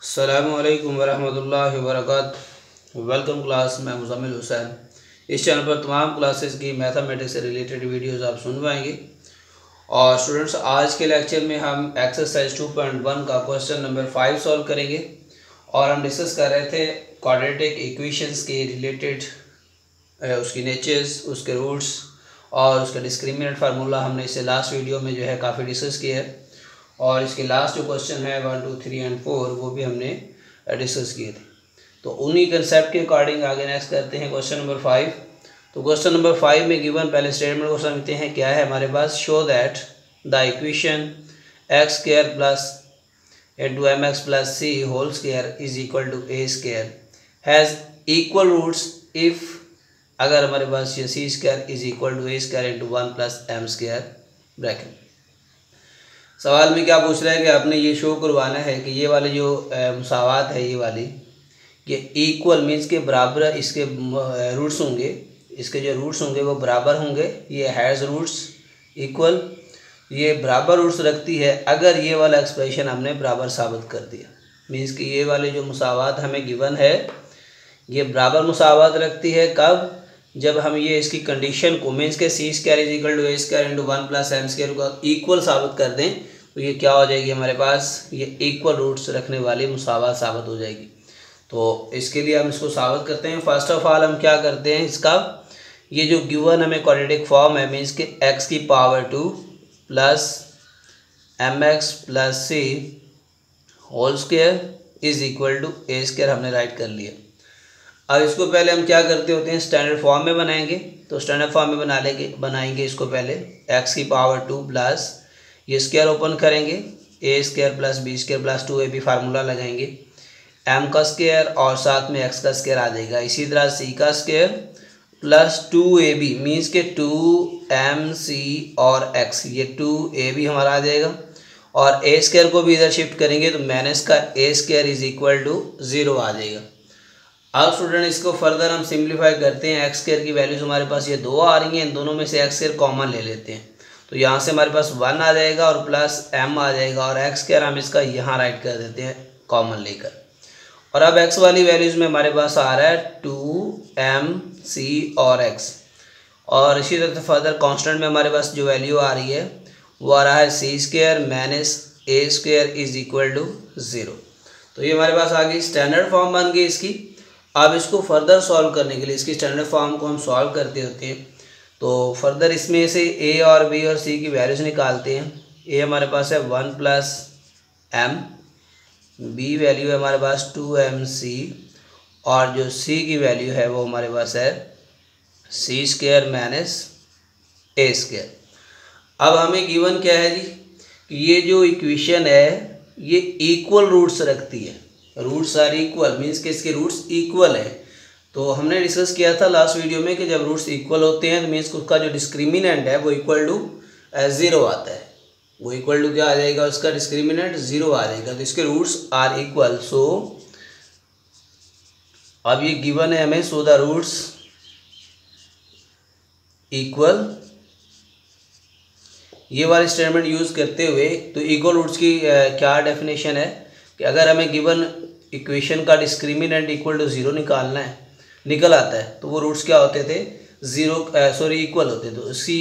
अस्सलामुअलैकुम वरहमतुल्लाहि वबरकातुहू। Welcome class, मैं मुज़म्मिल हुसैन। इस चैनल पर तमाम क्लासेस की मैथमेटिक्स से रिलेटेड वीडियोस आप सुन पाएंगे। और स्टूडेंट्स, आज के लेक्चर में हम एक्सरसाइज 2.1 का क्वेश्चन नंबर 5 सॉल्व करेंगे। और हम डिस्कस कर रहे थे क्वाड्रेटिक इक्वेशंस के रिलेटेड, उसकी नेचर्स, उसके रूट्स और उसका डिस्क्रिमिनेंट फार्मूला हमने इससे लास्ट वीडियो में जो है काफ़ी डिस्कस किया है। और इसके लास्ट जो क्वेश्चन है 1, 2, 3 एंड 4 वो भी हमने डिस्कस किए थे। तो उन्हीं कंसेप्ट के अकॉर्डिंग आगे नेक्स्ट करते हैं क्वेश्चन नंबर 5। तो क्वेश्चन नंबर 5 में गिवन पहले स्टेटमेंट को समझते हैं। क्या है हमारे पास? Show that the equation x square plus into m x plus c whole square is equal to a square has equal roots if, अगर हमारे पास ये सी square is equal to a square into 1 plus m square bracket. सवाल में क्या पूछ रहा है कि आपने ये शो करवाना है कि ये वाले जो मुसावात है, ये वाली ये इक्वल मीन्स के बराबर इसके रूट्स होंगे, इसके जो रूट्स होंगे वो बराबर होंगे। ये हैज़ रूट्स इक्वल, ये बराबर रूट्स रखती है अगर ये वाला एक्सप्रेशन हमने बराबर साबित कर दिया। मीन्स कि ये वाले जो मुसावात हमें गिवन है ये बराबर मुसावात रखती है कब? जब हम ये इसकी कंडीशन को मीन्स के c square is equal to a square into 1 plus m square को इक्वल साबित कर दें तो ये क्या हो जाएगी हमारे पास? ये इक्वल रूट्स रखने वाली मुसावात साबित हो जाएगी। तो इसके लिए हम इसको साबित करते हैं। फर्स्ट ऑफ ऑल हम क्या करते हैं, इसका ये जो गिवन हमें क्वाड्रेटिक फॉर्म है मीन्स के एक्स की power 2 plus m x plus c whole square is equal to a square हमने राइट कर लिया। अब इसको पहले हम क्या करते होते हैं, स्टैंडर्ड फॉर्म में बनाएंगे। तो स्टैंडर्ड फॉर्म में बनाएंगे इसको पहले एक्स की पावर 2 प्लस ये स्क्वायर ओपन करेंगे a square plus b square plus 2ab formula लगाएंगे एम का स्क्वायर और साथ में एक्स का स्क्वायर आ जाएगा। इसी तरह सी का स्क्वायर प्लस 2ab मीन्स के 2mc और x, ये 2ab हमारा आ जाएगा। और ए स्क्वायर को भी इधर शिफ्ट करेंगे तो माइनस का ए स्क्वायर इज इक्वल टू 0 आ जाएगा। अब स्टूडेंट इसको फर्दर हम सिंप्लीफाई करते हैं। एक्स स्क्वायर की वैल्यूज हमारे पास ये 2 आ रही हैं, इन दोनों में से एक्स स्क्वायर कॉमन ले लेते हैं तो यहाँ से हमारे पास 1 आ जाएगा और प्लस m आ जाएगा और एक्स स्क्वायर हम इसका यहाँ राइट कर देते हैं कॉमन लेकर। और अब x वाली वैल्यूज में हमारे पास आ रहा है 2mc और x। और इसी तरह फर्दर कांस्टेंट में हमारे पास जो वैल्यू आ रही है वो आ रहा है c square minus a square is equal to 0। तो ये हमारे पास आ गई, स्टैंडर्ड फॉर्म बन गई इसकी। अब इसको फर्दर सॉल्व करने के लिए इसकी स्टैंडर्ड फॉर्म को हम सॉल्व करते होते हैं। तो फर्दर इसमें से ए और बी और सी की वैल्यूज निकालते हैं। ए हमारे पास है 1 प्लस एम, बी वैल्यू है हमारे पास 2mc और जो सी की वैल्यू है वो हमारे पास है c square minus a square. अब हमें गिवन क्या है जी कि ये जो इक्वेशन है ये इक्वल रूट्स रखती है। रूट्स आर इक्वल मीन्स कि इसके रूट्स इक्वल है। तो हमने डिस्कस किया था लास्ट वीडियो में कि जब रूट्स इक्वल होते हैं तो मीन्स उसका जो डिस्क्रिमिनेंट है वो इक्वल टू 0 आता है। वो इक्वल टू क्या आ जाएगा? उसका डिस्क्रिमिनेंट 0 आ जाएगा। तो इसके रूट्स आर इक्वल। सो अब ये गिवन है हमें, सो द रूट्स इक्वल। ये वाले स्टेटमेंट यूज करते हुए तो इक्वल रूट्स की क्या डेफिनेशन है कि अगर हमें गिवन इक्वेशन का डिस्क्रिमिनेंट इक्वल टू 0 निकालना है, निकल आता है तो वो रूट्स क्या होते थे? इक्वल होते। तो इसी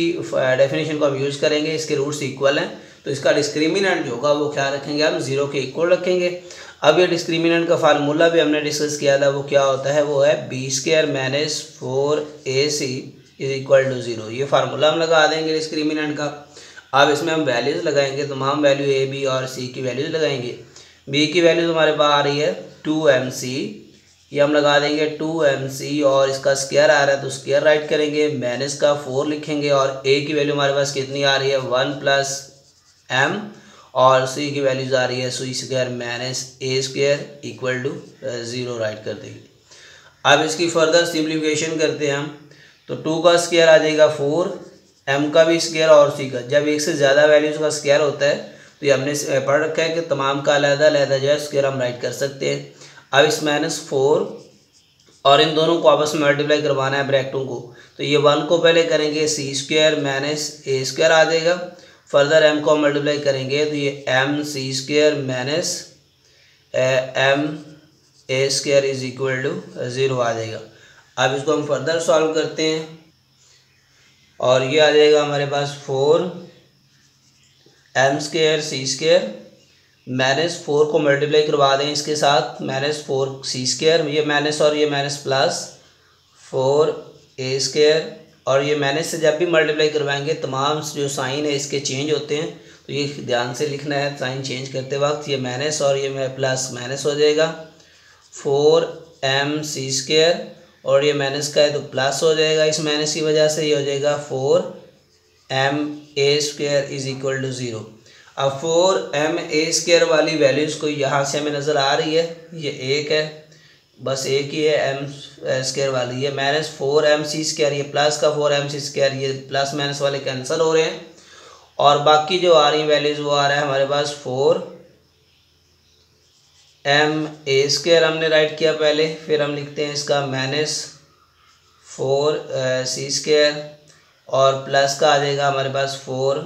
डेफिनेशन को हम यूज करेंगे। इसके रूट्स इक्वल हैं तो इसका डिस्क्रिमिनेंट जो होगा वो क्या रखेंगे हम? 0 के इक्वल रखेंगे। अब ये डिस्क्रिमिनेंट का फार्मूला भी हमने डिस्कस किया था, वो क्या होता है? वो है B square minus 4ac is equal to 0। ये फार्मूला हम लगा देंगे डिस्क्रिमिनेंट का। अब इसमें हम वैल्यूज़ लगाएंगे, तमाम वैल्यू ए बी और सी की वैल्यूज़ लगाएंगे। बी की वैल्यू हमारे पास आ रही है 2mc, ये हम लगा देंगे 2mc और इसका स्क्वायर आ रहा है तो स्क्वायर राइट करेंगे, माइनस का 4 लिखेंगे और ए की वैल्यू हमारे पास कितनी आ रही है? 1 प्लस m और सी की वैल्यूज आ रही है c square minus a square equal to 0 write कर देंगे। अब इसकी फर्दर सिंप्लीफिकेशन करते हैं हम। तो 2 का स्क्वायर आ जाएगा 4, m का भी स्क्वायर और सी का। जब एक से ज़्यादा वैल्यूज़ का स्क्वायर होता है तो ये हमने पढ़ रखा है कि तमाम का अलग-अलग जो है स्क्वायर हम राइट कर सकते हैं। अब इस -4 और इन दोनों को आपस में मल्टीप्लाई करवाना है ब्रैकेटों को। तो ये 1 को पहले करेंगे c square minus a square आ जाएगा। फर्दर m को मल्टीप्लाई करेंगे तो ये m c square minus m a square is equal to 0 आ जाएगा। अब इसको हम फर्दर सॉल्व करते हैं और ये आ जाएगा हमारे पास 4 एम स्क्वायर सी स्क्वायर माइनस 4 को मल्टीप्लाई करवा दें इसके साथ -4 सी स्क्वायर, ये माइनस और ये माइनस प्लस 4 ए स्क्वायर, और ये माइनस से जब भी मल्टीप्लाई करवाएंगे तमाम जो साइन है इसके चेंज होते हैं, तो ये ध्यान से लिखना है साइन चेंज करते वक्त। ये माइनस और ये प्लस माइनस हो जाएगा 4 एम सी स्क्वायर, और ये माइनस का है तो प्लस हो जाएगा इस माइनस की वजह से, ये हो जाएगा 4 m a square is equal to 0। अब 4 एम ए स्क्वायर वाली वैल्यूज़ को यहाँ से हमें नज़र आ रही है, ये एक है, बस एक ही है एम स्क्वायर वाली, ये -4 एम सी स्क्वायर, ये प्लस का 4 एम सी स्क्वायर, ये प्लस माइनस वाले कैंसिल हो रहे हैं, और बाकी जो आ रही वैल्यूज़ वो आ रहा है हमारे पास 4 एम ए स्क्वायर हमने राइट किया पहले, फिर हम लिखते हैं इसका -4 सी स्क्वायर, और प्लस का आ जाएगा हमारे पास 4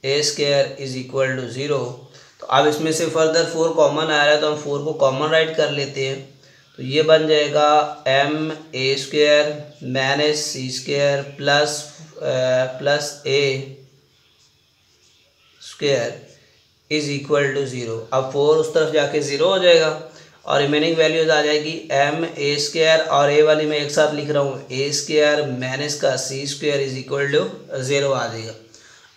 ए स्क्वायर इज इक्वल टू 0। तो अब इसमें से फर्दर 4 कॉमन आ रहा है तो हम 4 को कॉमन राइट कर लेते हैं, तो ये बन जाएगा m a square minus c square plus a square is equal to 0। अब 4 उस तरफ जाके 0 हो जाएगा और रिमेनिंग वैल्यूज आ जाएगी एम ए स्क्वायर, और ए वाली मैं एक साथ लिख रहा हूँ ए स्क्वायर माइनस का सी स्क्वायर इज इक्वल टू 0 आ जाएगा।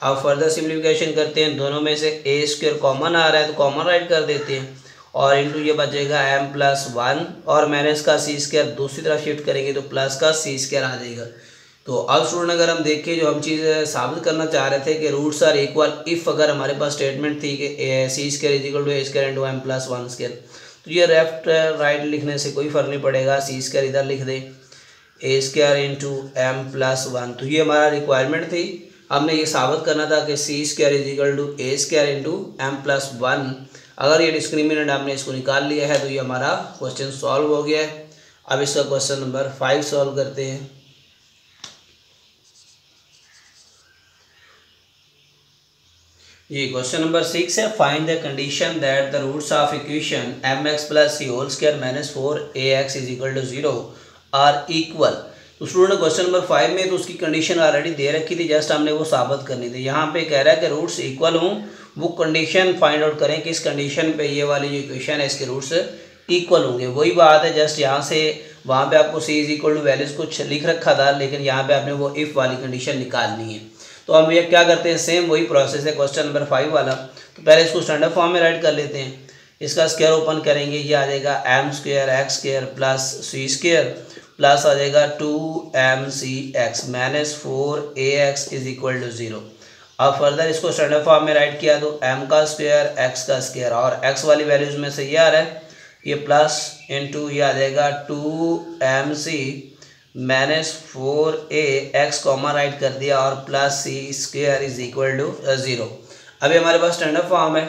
अब फर्दर सिम्प्लीफिकेशन करते हैं, दोनों में से ए स्क्वायर कॉमन आ रहा है तो कॉमन राइट कर देते हैं, और इंटू ये बचेगा m+1 और माइनस का सी स्क्वायर दूसरी तरफ शिफ्ट करेंगे तो प्लस का सी स्क्वायर आ जाएगा। तो अब स्टूडेंट अगर हम देखें जो हम चीज़ साबित करना चाह रहे थे कि रूट्स आर इक्वल इफ़ अगर हमारे पास स्टेटमेंट थी कि c square is equal to a square into m+1 square, तो ये लेफ्ट राइट लिखने से कोई फ़र्क नहीं पड़ेगा, सी स्क्वायर इधर लिख दे ए स्क्वायर इंटू m+1। तो ये हमारा रिक्वायरमेंट थी, हमने ये साबित करना था कि c square is equal to a square into m+1। अगर ये डिस्क्रिमिनेंट हमने इसको निकाल लिया है तो ये हमारा क्वेश्चन सॉल्व हो गया है। अब इसका क्वेश्चन नंबर 5 सॉल्व करते हैं। ये क्वेश्चन नंबर 6 है, find the condition that the roots of equation mx plus c whole square minus 4ax is equal to 0 are equal. तो स्टूडेंट क्वेश्चन नंबर 5 में तो उसकी कंडीशन ऑलरेडी दे रखी थी, जस्ट हमने वो साबित करनी थी। यहाँ पे कह रहा है कि रूट्स इक्वल हों, वो कंडीशन फाइंड आउट करें कि इस कंडीशन पे ये वाली जो इक्वेशन है इसके रूट्स इक्वल होंगे। वही बात है, जस्ट यहाँ से वहाँ पे आपको सी इज इक्वल टू वैल्यूज कुछ लिख रखा था, लेकिन यहाँ पे आपने वो इफ़ वाली कंडीशन निकालनी है। तो हम ये क्या करते हैं, सेम वही प्रोसेस है क्वेश्चन नंबर 5 वाला। तो पहले इसको स्टैंडर्ड फॉर्म में राइट कर लेते हैं। इसका स्क्वायर ओपन करेंगे, ये आ जाएगा m square x square plus c square plus आ जाएगा 2mcx minus 4ax is equal to 0। अब फर्दर इसको स्टैंडर्ड फॉर्म में राइट किया तो m का स्क्वायर x का स्क्वायर, और x वाली वैल्यूज में से ये आ रहा है, ये प्लस इंटू ये आ जाएगा 2mc minus 4a x comma right कर दिया और plus c square is equal to 0। अभी हमारे पास स्टैंडर्ड फॉर्म है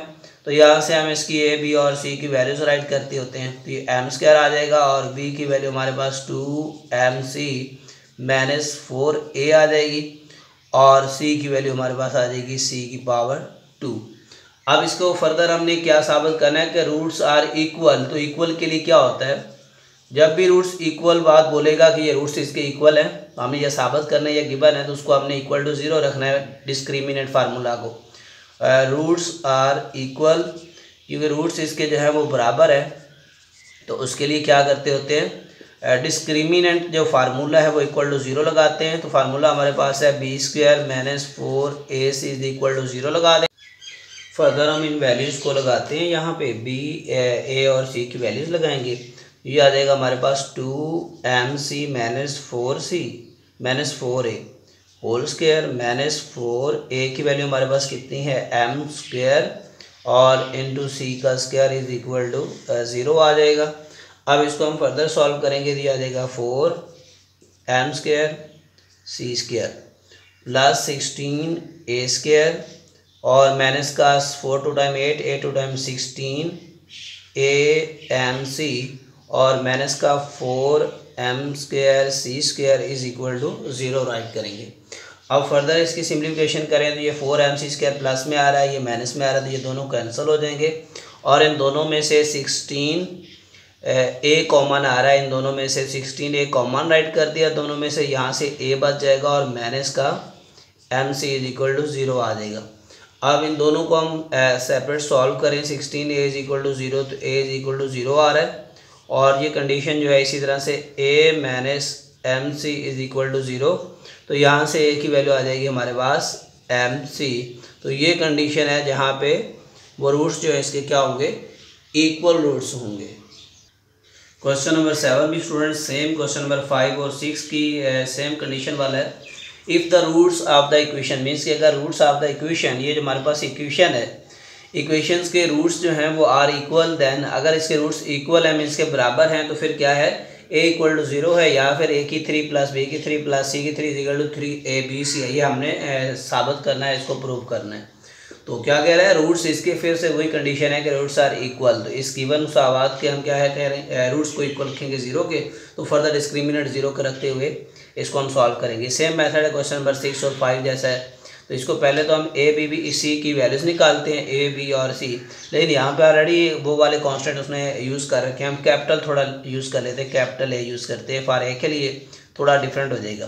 तो यहाँ से हम इसकी a b और c की वैल्यूज राइट करते होते हैं। तो ये m स्क्वायर आ जाएगा और b की वैल्यू हमारे पास 2mc माइनस 4a आ जाएगी, और c की वैल्यू हमारे पास आ जाएगी c की पावर 2। अब इसको फर्दर हमने क्या साबित करना है कि रूट्स आर इक्वल। तो इक्वल के लिए क्या होता है, जब भी रूट्स इक्वल बात बोलेगा कि ये रूट्स इसके इक्वल हैं, तो हमें यह साबित करना है, यह गिवन है तो उसको हमने इक्वल टू 0 रखना है डिस्क्रिमिनेंट फार्मूला को। रूट्स आर इक्वल, क्योंकि रूट्स इसके जो है वो बराबर है, तो उसके लिए क्या करते होते हैं, डिस्क्रिमिनेंट जो फार्मूला है वो इक्वल टू 0 लगाते हैं। तो फार्मूला हमारे पास है B square minus 4ac is equal to 0 लगा दें। फर्दर हम इन वैल्यूज़ को लगाते हैं, यहाँ पे b a और c की वैल्यूज़ लगाएंगे। ये आ जाएगा हमारे पास 2mc minus 4c minus 4a whole square minus 4a की वैल्यू हमारे पास कितनी है m स्क्वायर और इंटू c का स्क्वायर इज इक्वल टू 0 आ जाएगा। अब इसको हम फर्दर सॉल्व करेंगे तो ये आ जाएगा 4m square c square plus 16a square और माइनस का 4 2 टाइम 8 8 2 टाइम 16 amc और माइनस का 4m square c square is equal to 0 write करेंगे। अब फर्दर इसकी सिम्प्लीफिकेशन करें तो ये 4mc स्क्वायर प्लस में आ रहा है, ये माइनस में आ रहा है, तो ये दोनों कैंसिल हो जाएंगे और इन दोनों में से 16 ए कॉमन आ रहा है, इन दोनों में से 16 ए कॉमन राइट कर दिया दोनों में से, यहाँ से ए बच जाएगा और माइनस का m c is equal to 0 आ जाएगा। अब इन दोनों को हम सेपरेट सॉल्व करें, 16 ए इज इक्वल टू 0 तो ए इज इक्वल टू 0 आ रहा है, और ये कंडीशन जो है इसी तरह से a minus m c is equal to 0, तो यहाँ से ए की वैल्यू आ जाएगी हमारे पास एम सी। तो ये कंडीशन है जहाँ पे वो रूट्स जो है इसके क्या होंगे, इक्वल रूट्स होंगे। क्वेश्चन नंबर 7 भी स्टूडेंट सेम क्वेश्चन नंबर 5 और 6 की सेम कंडीशन वाला है। If the roots of the equation means कि अगर रूट्स ऑफ द इक्वेशन, ये जो हमारे पास इक्वेशन है, इक्वेशंस के रूट्स जो हैं वो आर इक्वल, देन अगर इसके रूट्स इक्वल है मीन्स के बराबर हैं तो फिर क्या है, ए इक्वल टू 0 है, या फिर ए की 3 प्लस बी की 3 प्लस सी की 3 is equal to 3 a b c है। ये हमने साबित करना है, इसको प्रूव करना है। तो क्या कह रहा है, रूट्स इसके फिर से वही कंडीशन है कि रूट्स आर इक्वल। तो इस गिवन मुसावात के हम क्या है कह रहे हैं, रूट्स को इक्वल रखेंगे 0 के, तो फर्दर डिस्क्रिमिनेंट 0 के रखते हुए इसको हम सॉल्व करेंगे। सेम मेथड है क्वेश्चन नंबर 6 और 5 जैसा है। तो इसको पहले तो हम ए बी बी सी की वैल्यूज़ निकालते हैं, ए बी और सी, लेकिन यहाँ पे ऑलरेडी वो वाले कांस्टेंट उसने यूज़ कर रखे हैं, हम कैपिटल थोड़ा यूज़ कर लेते हैं, कैपिटल ए यूज़ करते हैं, फॉर ए के लिए थोड़ा डिफरेंट हो जाएगा।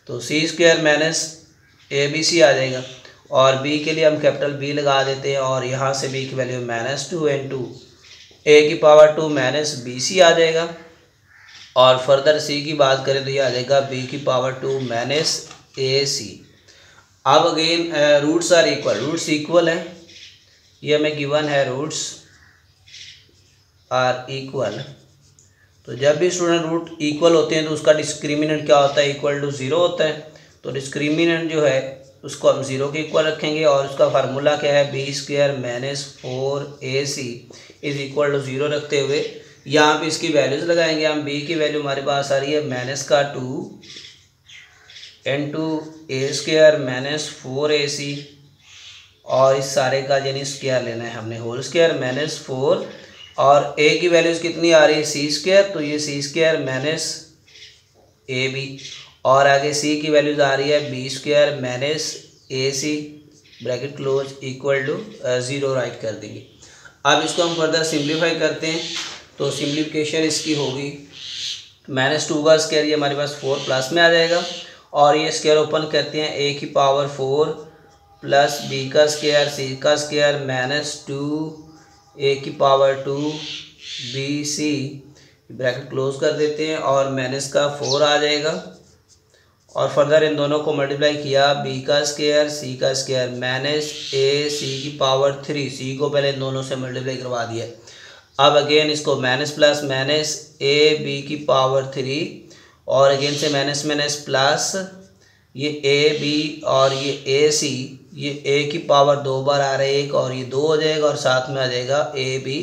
तो सी स्क्वायर माइनस ए बी सी आ जाएगा, और बी के लिए हम कैपिटल बी लगा देते हैं, और यहाँ से बी की वैल्यू -2 इंटू ए की पावर 2 माइनस बी सी आ जाएगा, और फर्दर सी की बात करें तो ये आ जाएगा बी की पावर 2 माइनस ए सी। अब again roots are equal, roots equal है, ये हमें गिवन है रूट्स आर इक्वल। तो जब भी स्टूडेंट रूट इक्वल होते हैं तो उसका डिस्क्रिमिनेंट क्या होता है, इक्वल टू 0 होता है। तो डिस्क्रिमिनेंट जो है उसको हम 0 के इक्वल रखेंगे, और उसका फार्मूला क्या है, B square minus 4ac is equal to 0 रखते हुए यहाँ पे इसकी वैल्यूज़ लगाएंगे हम। बी की वैल्यू हमारे पास आ रही है -2 इंटू ए स्क्वायर माइनस 4ac, और इस सारे का यानी स्क्वायर लेना है हमने, होल स्क्वायर माइनस 4, और ए की वैल्यूज़ कितनी आ रही है सी स्क्वायर, तो ये सी स्क्वायर माइनस ए बी, और आगे सी की वैल्यूज़ आ रही है B square minus A C bracket close equal to 0 write कर देंगे। अब इसको हम फर्दर सिंप्लीफाई करते हैं, तो सिंप्लीफिकेशन इसकी होगी -2 का स्क्वायर, ये हमारे पास 4 प्लस में आ जाएगा, और ये स्क्वायर ओपन करते हैं, ए की पावर 4 प्लस बी का स्क्वायर सी का स्क्वायर -2 ए की power 2 B C bracket close कर देते हैं, और माइनस का 4 आ जाएगा, और फर्दर इन दोनों को मल्टीप्लाई किया, बी का स्क्वायर सी का स्क्वायर माइनस ए सी की पावर 3, सी को पहले इन दोनों से मल्टीप्लाई करवा दिया। अब अगेन इसको माइनस प्लस माइनस ए बी की पावर 3, और अगेन से माइनस माइनस प्लस ये ए बी और ये ए सी, ये ए की पावर 2 बार आ रहा है एक, और ये 2 हो जाएगा, और साथ में आ जाएगा ए बी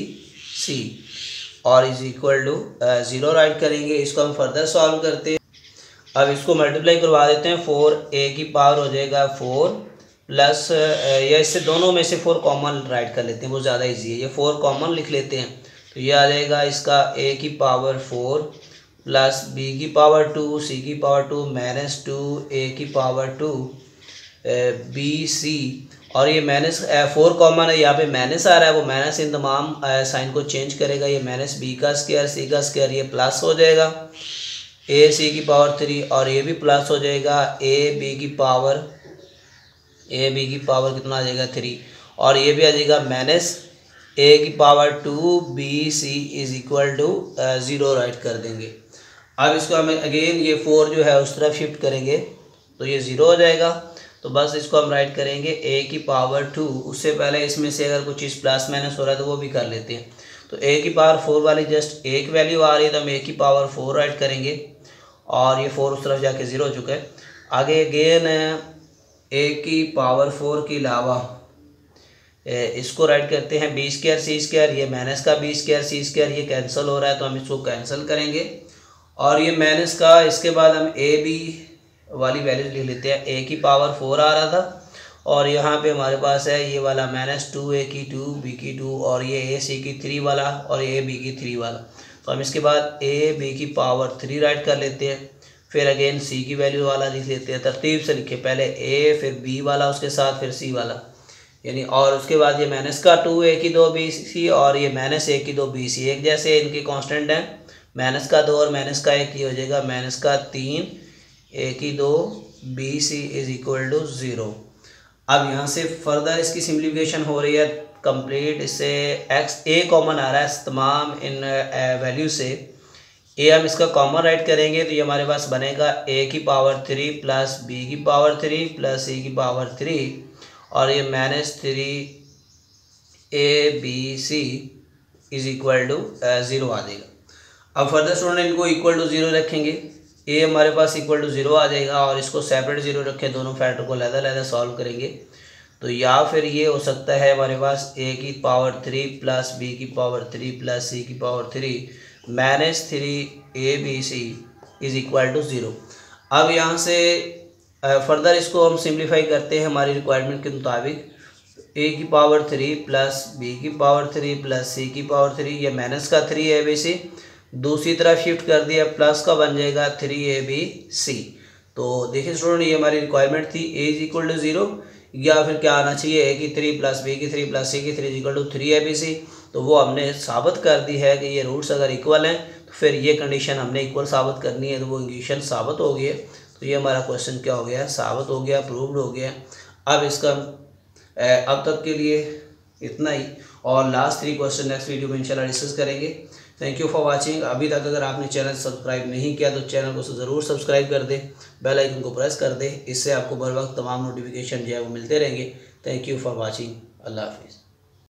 सी, और इज इक्वल टू 0 राइट करेंगे। इसको हम फर्दर सॉल्व करते हैं। अब इसको मल्टीप्लाई करवा देते हैं, 4 ए की पावर हो जाएगा 4 प्लस या इससे दोनों में से 4 कॉमन राइट कर लेते हैं, वो ज़्यादा इजी है, ये 4 कॉमन लिख लेते हैं, तो ये आ जाएगा इसका ए की पावर 4 प्लस बी की पावर 2 सी की पावर 2 -2 ए की पावर 2 बी सी, और ये -4 कॉमन है, यहाँ पे माइनस आ रहा है, वो माइनस इन तमाम साइन को चेंज करेगा, ये माइनस बी का स्क्वायर सी का स्क्वायर ये प्लस हो जाएगा ए सी की पावर 3, और ये भी प्लस हो जाएगा ए बी की पावर कितना आ जाएगा 3, और ये भी आ जाएगा माइनस ए की power 2 B c is equal to 0 write कर देंगे। अब इसको हमें अगेन ये 4 जो है उस तरफ शिफ्ट करेंगे तो ये 0 हो जाएगा, तो बस इसको हम राइट करेंगे ए की पावर 2। उससे पहले इसमें से अगर कुछ चीज़ प्लस माइनस हो रहा है तो वो भी कर लेते हैं। तो ए की पावर 4 वाली जस्ट एक वैल्यू आ रही है, तो हम ए की पावर 4 राइट करेंगे, और ये 4 उस तरफ जाके 0 हो चुका है। आगे अगेन ए की पावर 4 के अलावा इसको राइट करते हैं बी स्क्वायर सी स्क्वायर, ये माइनस का बी स्क्वायर सी स्क्वायर ये कैंसिल हो रहा है, तो हम इसको कैंसिल करेंगे, और ये माइनस का इसके बाद हम ए बी वाली वैल्यूज लिख लेते हैं। ए की पावर 4 आ रहा था, और यहाँ पे हमारे पास है ये वाला -2 ए की 2 बी की 2, और ये ए सी की 3 वाला, और ए बी की 3 वाला। तो हम इसके बाद ए बी की पावर 3 राइट कर लेते हैं, फिर अगेन सी की वैल्यू वाला लिख लेते हैं, तरतीब से लिखे, पहले ए फिर बी वाला उसके साथ फिर सी वाला। यानी और उसके बाद ये माइनस का 2 ए की 2 बी सी और ये माइनस ए की 2 बी सी, एक जैसे इनके कांस्टेंट हैं। माइनस का 2 और माइनस का 1 ये हो जाएगा माइनस का 3 ए की 2 B c is equal to 0। अब यहाँ से फर्दर इसकी सिंप्लीफिकेशन हो रही है कंप्लीट। इससे एक्स ए कॉमन आ रहा है तमाम इन वैल्यू से। ए हम इसका कॉमन राइट करेंगे तो ये हमारे पास बनेगा ए की पावर 3 प्लस बी की पावर 3 प्लस सी की पावर 3 और ये minus 3 a b c is equal to 0 आ जाएगा। अब फर्दर स्टूडेंट इनको इक्वल टू 0 रखेंगे, ए हमारे पास इक्वल टू 0 आ जाएगा और इसको सेपरेट 0 रखें, दोनों फैक्टर को अलग-अलग सॉल्व करेंगे तो या फिर ये हो सकता है हमारे पास ए की पावर 3 प्लस बी की पावर 3 प्लस सी की power 3 minus 3 a b c is equal to 0। अब यहाँ से फर्दर इसको हम सिंप्लीफाई करते हैं हमारी रिक्वायरमेंट के मुताबिक। ए की पावर 3 प्लस बी की पावर 3 प्लस सी की पावर 3, ये माइनस का 3 ए बी सी दूसरी तरफ शिफ्ट कर दिया, प्लस का बन जाएगा 3 ए बी सी। तो देखिए स्टूडेंट ये हमारी रिक्वायरमेंट थी, ए इज इक्वल टू 0 या फिर क्या आना चाहिए ए की 3 प्लस बी की 3 प्लस सी की 3 equal to 3 a b c. तो वो हमने साबित कर दी है कि ये रूट्स अगर इक्वल हैं तो फिर ये कंडीशन हमने इक्वल साबित करनी है, तो वो कंडीशन साबित हो गई है। तो ये हमारा क्वेश्चन क्या हो गया, साबित हो गया, प्रूव्ड हो गया। अब इसका अब तक के लिए इतना ही और लास्ट 3 क्वेश्चन नेक्स्ट वीडियो में इंशाल्लाह डिस्कस करेंगे। Thank you for watching. अभी तक अगर आपने चैनल सब्सक्राइब नहीं किया तो चैनल को ज़रूर सब्सक्राइब कर दें, बेल आइकन को प्रेस कर दें, इससे आपको बर वक्त तमाम नोटिफिकेशन जो है वो मिलते रहेंगे। Thank you for watching. अल्लाह हाफिज़।